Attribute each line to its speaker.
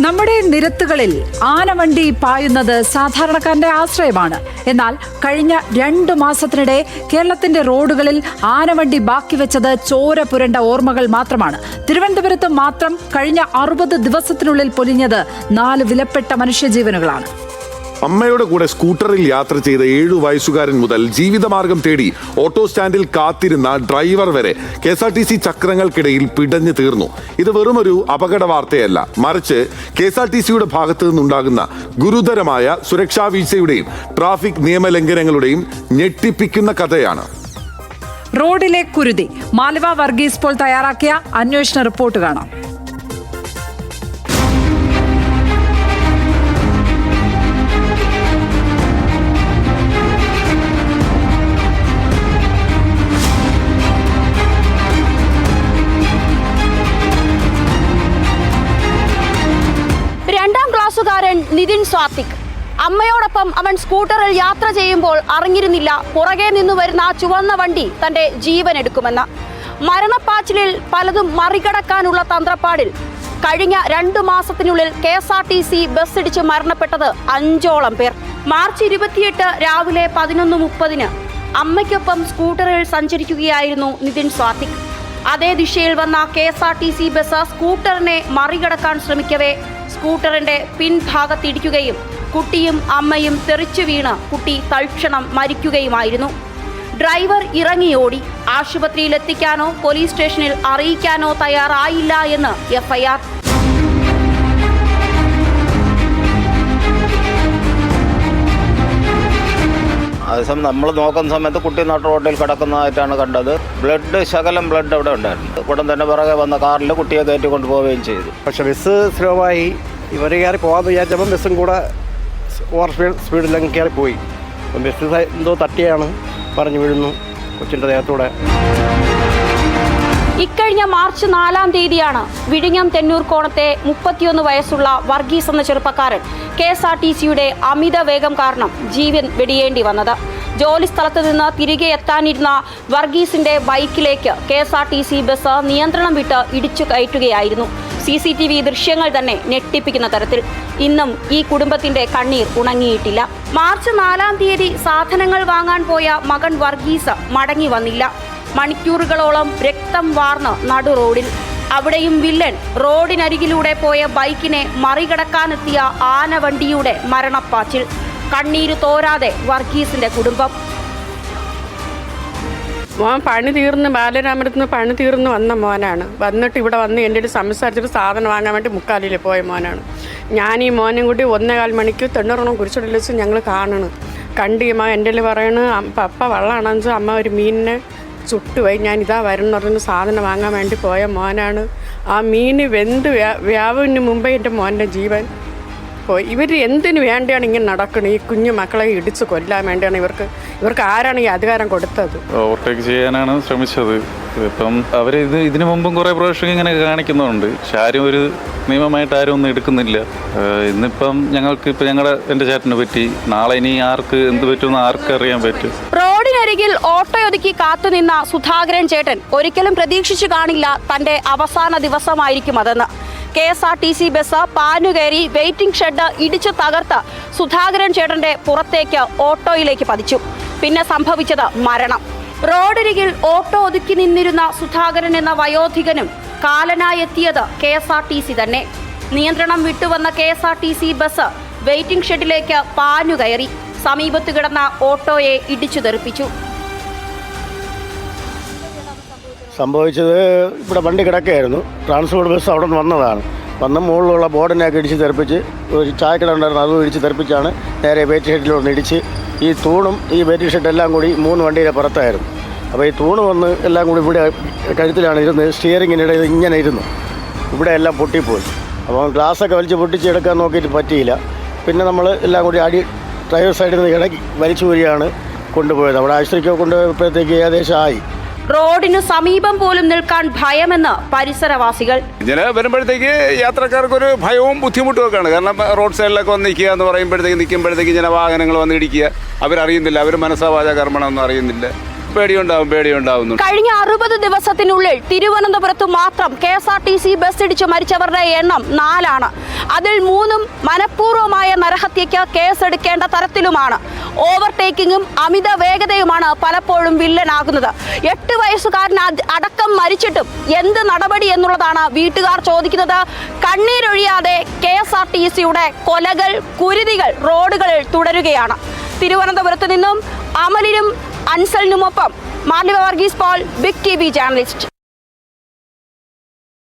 Speaker 1: നമ്മുടെ നിരത്തുകളിൽ ആനവണ്ടി പായുന്നത് സാധാരണക്കാരന്റെ ആശ്രയമാണ്. എന്നാൽ കഴിഞ്ഞ 2 മാസത്തിനിടെ കേരളത്തിന്റെ റോഡുകളിൽ ആനവണ്ടി ബാക്കി വെച്ചത് ചോര പുരണ്ട ഓർമ്മകൾ മാത്രമാണ്. തിരുവനന്തപുരത്ത് മാത്രം കഴിഞ്ഞ 60 ദിവസത്തിനുള്ളിൽ പൊലിഞ്ഞത് 4 വിലപ്പെട്ട മനുഷ്യജീവനുകളാണ്.
Speaker 2: അമ്മയുടെ കൂടെ സ്കൂട്ടറിൽ യാത്ര ചെയ്ത 7 വയസ്സുകാരൻ മുതൽ ജീവിതമാർഗം തേടി ഓട്ടോ സ്റ്റാൻഡിൽ കാത്തിരുന്ന ഡ്രൈവർ വരെ KSRTC ചക്രങ്ങൾക്കിടയിൽ പിടഞ്ഞു തീർന്നു. ഇത് വെറുമൊരു അപകട വാർത്തയല്ല, മറിച്ച് KSRTCയുടെ ഭാഗത്തു നിന്നുണ്ടാകുന്ന ഗുരുതരമായ സുരക്ഷാ വീഴ്ചയുടെയും ട്രാഫിക് നിയമലംഘനങ്ങളുടെയും ഞെട്ടിപ്പിക്കുന്ന കഥയാണ്.
Speaker 1: റോഡിലെ കുരുതി. മാലവ വർഗീസ് പോൾ തയ്യാറാക്കിയ അന്വേഷണ റിപ്പോർട്ട് കാണാം.
Speaker 3: ക്ലാസുകാരൻ നിതിൻ സ്വാത്തിക്. അമ്മയോടൊപ്പം അവൻ സ്കൂട്ടറിൽ യാത്ര ചെയ്യുമ്പോൾ അറിഞ്ഞിരുന്നില്ല പുറകെ നിന്ന് വരുന്ന ചുവന്ന വണ്ടി തന്റെ ജീവൻ എടുക്കുമെന്ന്. മരണപ്പാച്ചിലിൽ പലതും മറികടക്കാനുള്ള തന്ത്രപ്പാടിൽ കഴിഞ്ഞ 2 മാസത്തിനുള്ളിൽ KSRTC ബസ് ഇടിച്ച് മരണപ്പെട്ടത് 5ഓളം പേർ. മാർച്ച് 28 രാവിലെ 11:30 അമ്മയ്ക്കൊപ്പം സ്കൂട്ടറിൽ സഞ്ചരിക്കുകയായിരുന്നു നിതിൻ സ്വാത്തിക്. അതേ ദിശയിൽ വന്ന KSRTC ബസ് സ്കൂട്ടറിനെ മറികടക്കാൻ ശ്രമിക്കവേ സ്കൂട്ടറിന്റെ പിൻഭാഗത്തിടിക്കുകയും കുട്ടിയും അമ്മയും തെറിച്ചു വീണ് കുട്ടി തൽക്ഷണം മരിക്കുകയുമായിരുന്നു. ഡ്രൈവർ ഇറങ്ങിയോടി. ആശുപത്രിയിൽ എത്തിക്കാനോ പോലീസ് സ്റ്റേഷനിൽ അറിയിക്കാനോ തയ്യാറായില്ല എന്ന് FIR.
Speaker 4: അതേസമയം നമ്മൾ നോക്കുന്ന സമയത്ത് കുട്ടി നട്ട റോഡിൽ കിടക്കുന്നതായിട്ടാണ് കണ്ടത്. ശകലം ബ്ലഡ് അവിടെ ഉണ്ടായിരുന്നു. ഉടൻ തന്നെ പുറകെ വന്ന കാറിൽ കുട്ടിയെ കയറ്റി കൊണ്ടുപോവുകയും ചെയ്തു.
Speaker 5: പക്ഷെ ബസ് സ്ലോവായി. ഇവർ കയറി പോകാമെന്ന് വിചാരിച്ചപ്പം ബസ്സും കൂടെ ഓവർ സ്പീഡിലങ്ങ് കയറി പോയി. അപ്പം ബസ് എന്തോ തട്ടിയാണ് പറഞ്ഞു വീഴുന്നു കൊച്ചിൻ്റെ ദേഹത്തൂടെ.
Speaker 3: ഇക്കഴിഞ്ഞ മാർച്ച് 4-ാം തീയതിയാണ് വിഴിഞ്ഞം തെന്നൂർക്കോണത്തെ 31 വയസ്സുള്ള വർഗീസ് എന്ന ചെറുപ്പക്കാരൻ KSRTCയുടെ അമിത വേഗം കാരണം ജീവൻ വെടിയേണ്ടി വന്നത്. ജോലി സ്ഥലത്ത് നിന്ന് തിരികെ എത്താനിരുന്ന വർഗീസിന്റെ ബൈക്കിലേക്ക് KSRTC ബസ് നിയന്ത്രണം വിട്ട് ഇടിച്ചു കയറ്റുകയായിരുന്നു. CCTV ദൃശ്യങ്ങൾ തന്നെ ഞെട്ടിപ്പിക്കുന്ന തരത്തിൽ. ഇന്നും ഈ കുടുംബത്തിന്റെ കണ്ണീർ ഉണങ്ങിയിട്ടില്ല. മാർച്ച് 4-ാം തീയതി സാധനങ്ങൾ വാങ്ങാൻ പോയ മകൻ വർഗീസ് മടങ്ങി വന്നില്ല. മണിക്കൂറുകളോളം രക്തം വാർന്ന് നടു റോഡിൽ. അവിടെയും വില്ലൻ. റോഡിനരികിലൂടെ പോയ ബൈക്കിനെ മറികടക്കാനെത്തിയ ആനവണ്ടിയുടെ മരണപ്പാച്ചിൽ. കണ്ണീര് തോരാതെ വർഗീസിന്റെ കുടുംബം.
Speaker 6: മോൻ പണി തീർന്ന് ബാലരാമരത്ത് നിന്ന് പണി തീർന്ന് വന്ന മോനാണ്. വന്നിട്ട് ഇവിടെ വന്ന് എൻ്റെ ഒരു സംസാരിച്ചിട്ട് സാധനം വാങ്ങാൻ വേണ്ടി മുക്കാലിൽ പോയ മോനാണ്. ഞാൻ ഈ മോനും കൂടി 1:15 മണിക്ക് തെണ്ണൂറോണം കുരിശുടൽ വെച്ച് ഞങ്ങൾ കാണണം. കണ്ടിയമ്മ എൻ്റെ പറയണ പപ്പ വെള്ളമാണെന്ന് വെച്ചാൽ അമ്മ ഒരു മീനിനെ ചുട്ടുപോയി. ഞാൻ ഇതാ വരണം പറഞ്ഞ് സാധനം വാങ്ങാൻ വേണ്ടി പോയ മോനാണ്. ആ മീൻ വെന്ത് വ്യാവിന് മുമ്പേ എൻ്റെ മോൻ്റെ ജീവൻ പോയി. ഇവർ എന്തിനു വേണ്ടിയാണ് ഇങ്ങനെ നടക്കുന്നത്? ഈ കുഞ്ഞു മക്കളെ ഇടിച്ച് കൊല്ലാൻ വേണ്ടിയാണ് ഇവർക്ക് ആരാണ് ഈ അധികാരം കൊടുത്തത്?
Speaker 7: ഓവർടേക്ക് ചെയ്യാനാണ് ശ്രമിച്ചത്. ഇപ്പം അവർ ഇതിനു മുമ്പും കുറേ പ്രാവശ്യം ഇങ്ങനെ കാണിക്കുന്നുണ്ട്. പക്ഷെ ആരും ഒരു നിയമമായിട്ട് ആരും ഒന്നും എടുക്കുന്നില്ല. ഇന്നിപ്പം എൻ്റെ ചേട്ടന് പറ്റി. നാളെ ഇനി ആർക്ക് എന്ത് പറ്റുമെന്ന് ആർക്കറിയാൻ പറ്റും?
Speaker 3: റോഡിനരികിൽ ഓട്ടോയൊതുക്കി കാത്തുനിന്ന സുധാകരൻ ചേട്ടൻ ഒരിക്കലും പ്രതീക്ഷിച്ചു കാണില്ല തന്റെ അവസാന ദിവസമായിരിക്കും അതെന്ന്. KSRTC ബസ് പാനുകയറി വെയിറ്റിംഗ് ഷെഡ് ഇടിച്ചു തകർത്ത് സുധാകരൻ ചേട്ടന്റെ പുറത്തേക്ക് ഓട്ടോയിലേക്ക് പതിച്ചു. പിന്നെ സംഭവിച്ചത് മരണം. റോഡരികിൽ ഓട്ടോ ഒതുക്കി നിന്നിരുന്ന സുധാകരൻ എന്ന വയോധികനും കാലനായെത്തിയത് KSRTC തന്നെ. നിയന്ത്രണം വിട്ടുവന്ന KSRTC ബസ് വെയിറ്റിംഗ് ഷെഡിലേക്ക് പാനുകയറി സമീപത്ത് കിടന്ന ഓട്ടോയെ ഇടിച്ചു തെറിപ്പിച്ചു.
Speaker 5: സംഭവിച്ചത് ഇവിടെ വണ്ടി കിടക്കുകയായിരുന്നു. ട്രാൻസ്പോർട്ട് ബസ് അവിടെ നിന്ന് വന്നതാണ്. വന്ന് മുകളിലുള്ള ബോർഡിനെയൊക്കെ ഇടിച്ച് തെറിപ്പിച്ച് ഒരു ചായക്കട ഉണ്ടായിരുന്നു, അതും ഇടിച്ച് തെറിപ്പിച്ചാണ് നേരെ വെയിറ്റ് ഷെഡിലൊന്ന് ഇടിച്ച് ഈ തൂണും ഈ വെയിറ്റ് ഷെഡ് എല്ലാം കൂടി 3 വണ്ടിയുടെ പുറത്തായിരുന്നു. അപ്പോൾ ഈ തൂണ് വന്ന് എല്ലാം കൂടി ഇവിടെ കഴുത്തിലാണ് ഇരുന്ന്. സ്റ്റിയറിങ്ങിനിടെ ഇങ്ങനെ ഇരുന്നു. ഇവിടെ എല്ലാം പൊട്ടിപ്പോയി. അപ്പോൾ ഗ്ലാസ്സൊക്കെ വലിച്ച് പൊട്ടിച്ചെടുക്കാൻ നോക്കിയിട്ട് പറ്റിയില്ല. പിന്നെ നമ്മൾ എല്ലാം കൂടി ഡ്രൈവർ സൈഡിൽ നിന്ന് ഇടയ്ക്ക് വലിച്ചൂരിയാണ് കൊണ്ടുപോയത്. അവിടെ ആശുപത്രിക്ക് കൊണ്ടുപോയപ്പോഴത്തേക്ക് ഏകദേശം ആയി.
Speaker 3: റോഡിനു സമീപം പോലും നിൽക്കാൻ ഭയമെന്ന് പരിസരവാസികൾ.
Speaker 8: ഇങ്ങനെ വരുമ്പോഴത്തേക്ക് യാത്രക്കാർക്കൊരു ഭയവും ബുദ്ധിമുട്ടും ഒക്കെയാണ്. കാരണം റോഡ് സൈഡിലൊക്കെ വന്ന് നിൽക്കുക എന്ന് നിൽക്കുമ്പോഴത്തേക്ക് ഇങ്ങനെ വാഹനങ്ങൾ വന്ന് ഇടിക്കുക. അവരറിയുന്നില്ല, അവർ മനസ്സാവാച കർമ്മണമൊന്നും അറിയുന്നില്ല. പേടിയുണ്ടാവുന്നു.
Speaker 3: കഴിഞ്ഞ 60 ദിവസത്തിനുള്ളിൽ തിരുവനന്തപുരത്ത് മാത്രം KSRTC ബസ് ഇടിച്ച് മരിച്ചവരുടെ എണ്ണം 4 അതിൽ 3 മനഃപൂർവ്വമായ നരഹത്യയ്ക്ക് കേസെടുക്കേണ്ട തരത്തിലുമാണ്. ഓവർടേക്കിങ്ങും അമിത വേഗതയുമാണ് പലപ്പോഴും വില്ലനാകുന്നത്. 8 വയസ്സുകാരൻ അടക്കം മരിച്ചിട്ടും എന്ത് നടപടി എന്നുള്ളതാണ് വീട്ടുകാർ ചോദിക്കുന്നത്. കണ്ണീരൊഴിയാതെ KSRTCയുടെ കൊലകൾ, കുരുതികൾ റോഡുകളിൽ തുടരുകയാണ്. തിരുവനന്തപുരത്ത് നിന്നും അമലിനും അൻസലിനുമൊപ്പം Marliva Varghese Paul, big TV journalist.